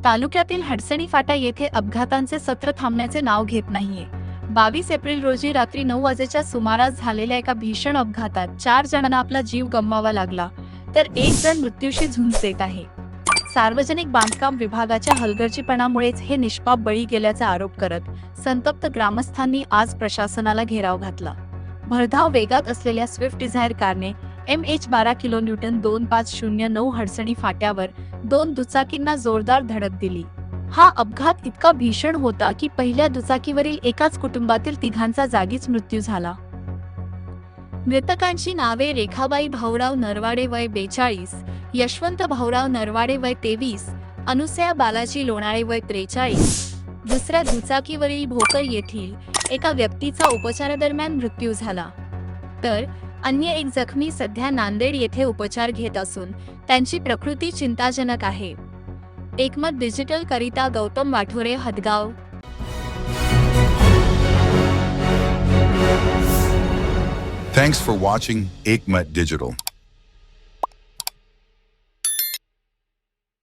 तालुक्यातील हडसणी फाटा येथे अपघातांचे सत्र थांबण्याचे नाव घेत नाहीये. 22 एप्रिल रोजी रात्री 9 वाजेच्या सुमारास झालेल्या एका भीषण अपघातात 4 जणांना आपला जीव गमवावा लागला, तर एक जण मृत्यूशी झुंज देत आहे. सार्वजनिक बांधकाम विभागाच्या हलगर्जीपणामुळेच हे निष्पाप बळी गेल्याचा आरोप करत संतप्त ग्रामस्थांनी आज प्रशासनाला घेराव घातला. भरधाव वेगात असलेल्या स्विफ्ट डिझायर कारने MH12 किलोन्यूटन 2509 हडसणी फाट्यावर 2 दुचाकींना जोरदार धडक दिली. हा अपघात इतका भीषण होता की पहिल्या दुचाकीवरील एकाच कुटुंबातील तिघांचा जागीच मृत्यू झाला. मृतकांची नावे रेखाबाई भाऊराव नरवाडे वय 42, यशवंत भाऊराव नरवाडे वय 23, अनुसया बालाजी लोणाळे वय 43. दुसऱ्या दुचाकीवरील भोकर येथील एका व्यक्तीचा उपचारादरम्यान मृत्यू झाला, तर अन्य एक जखमी सध्या नांदेड येथे उपचार घेत असून त्यांची प्रकृती चिंताजनक आहे. एकमत डिजिटल करिता Gautam Wathore, Hadgaon. Thanks for watching Ekmat Digital.